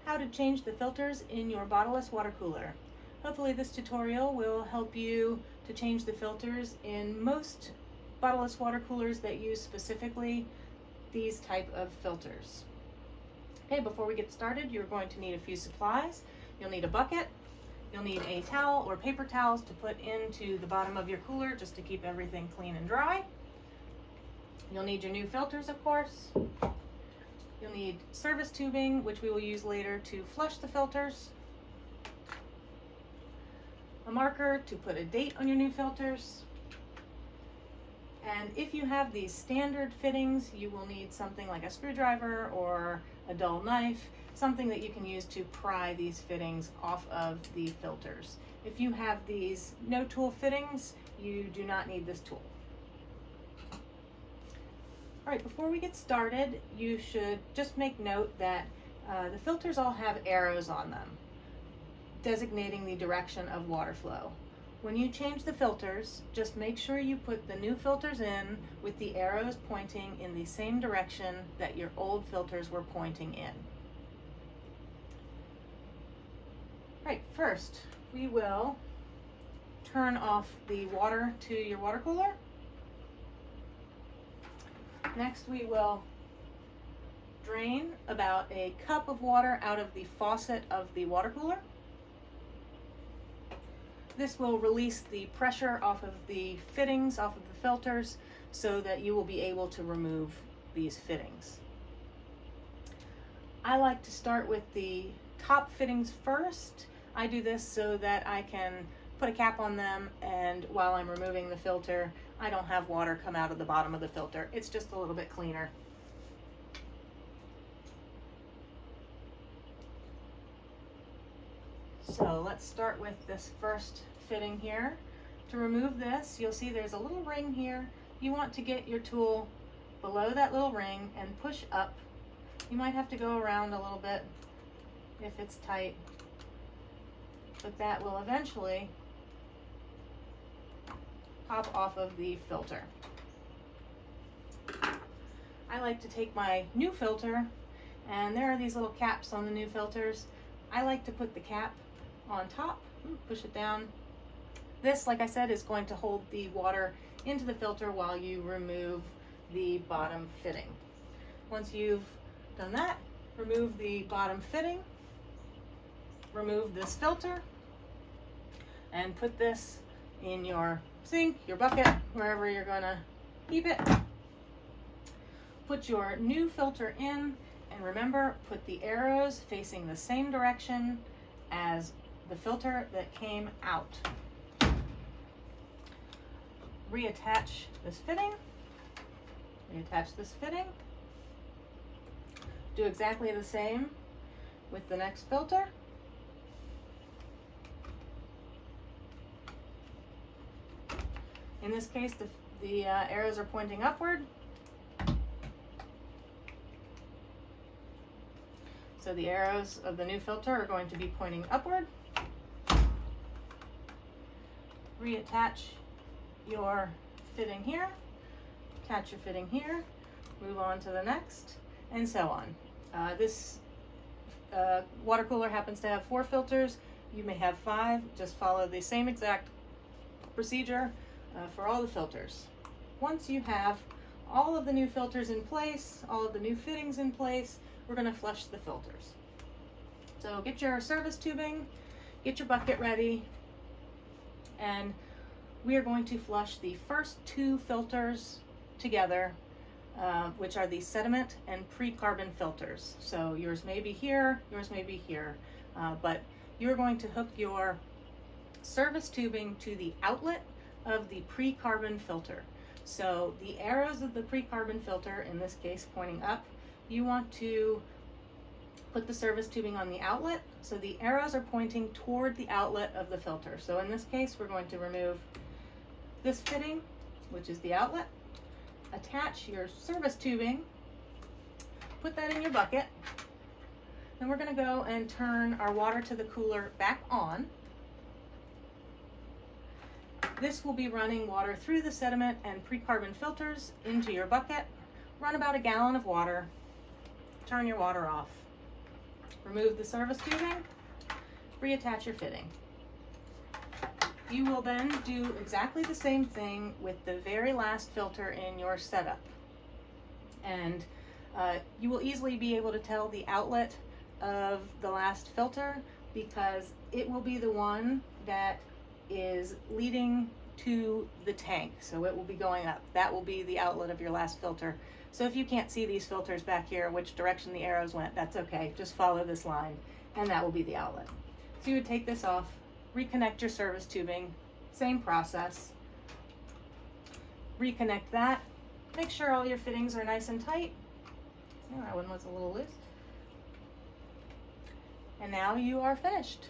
how to change the filters in your bottleless water cooler. Hopefully this tutorial will help you to change the filters in most bottleless water coolers that use specifically these type of filters. Okay, before we get started, you're going to need a few supplies. You'll need a bucket. You'll need a towel or paper towels to put into the bottom of your cooler just to keep everything clean and dry. You'll need your new filters, of course. You'll need service tubing, which we will use later to flush the filters. A marker to put a date on your new filters. And if you have these standard fittings, you will need something like a screwdriver or a dull knife, something that you can use to pry these fittings off of the filters. If you have these no tool fittings, you do not need this tool. All right, before we get started, you should just make note that the filters all have arrows on them, designating the direction of water flow. When you change the filters, just make sure you put the new filters in with the arrows pointing in the same direction that your old filters were pointing in. All right, first we will turn off the water to your water cooler. Next, we will drain about a cup of water out of the faucet of the water cooler. This will release the pressure off of the fittings, off of the filters, so that you will be able to remove these fittings. I like to start with the top fittings first. I do this so that I can put a cap on them, and while I'm removing the filter, I don't have water come out of the bottom of the filter. It's just a little bit cleaner. So let's start with this first fitting here. To remove this, you'll see there's a little ring here. You want to get your tool below that little ring and push up. You might have to go around a little bit if it's tight, but that will eventually pop off of the filter. I like to take my new filter, and there are these little caps on the new filters. I like to put the cap on top, push it down. This, like I said, is going to hold the water into the filter while you remove the bottom fitting. Once you've done that, remove the bottom fitting, remove this filter, and put this in your sink, your bucket, wherever you're gonna keep it. Put your new filter in, and remember, put the arrows facing the same direction as the filter that came out. Reattach this fitting. Reattach this fitting. Do exactly the same with the next filter. In this case, the arrows are pointing upward. So the arrows of the new filter are going to be pointing upward. Reattach your fitting here, attach your fitting here, move on to the next, and so on. This water cooler happens to have 4 filters. You may have 5. Just follow the same exact procedure for all the filters. Once you have all of the new filters in place, all of the new fittings in place, we're going to flush the filters. So get your service tubing, get your bucket ready, and we are going to flush the first 2 filters together, which are the sediment and pre-carbon filters. So yours may be here, yours may be here, but you're going to hook your service tubing to the outlet of the pre-carbon filter. So the arrows of the pre-carbon filter, in this case pointing up, you want to put the service tubing on the outlet, so the arrows are pointing toward the outlet of the filter. So in this case, we're going to remove this fitting, which is the outlet, attach your service tubing, put that in your bucket, then we're going to go and turn our water to the cooler back on. This will be running water through the sediment and pre-carbon filters into your bucket. Run about a gallon of water, turn your water off. remove the service tubing, reattach your fitting. You will then do exactly the same thing with the very last filter in your setup. And you will easily be able to tell the outlet of the last filter because it will be the one that is leading to the tank. So it will be going up. That will be the outlet of your last filter. So if you can't see these filters back here, which direction the arrows went, that's okay. Just follow this line and that will be the outlet. So you would take this off, reconnect your service tubing, same process. Reconnect that. Make sure all your fittings are nice and tight. See, that one was a little loose. And now you are finished.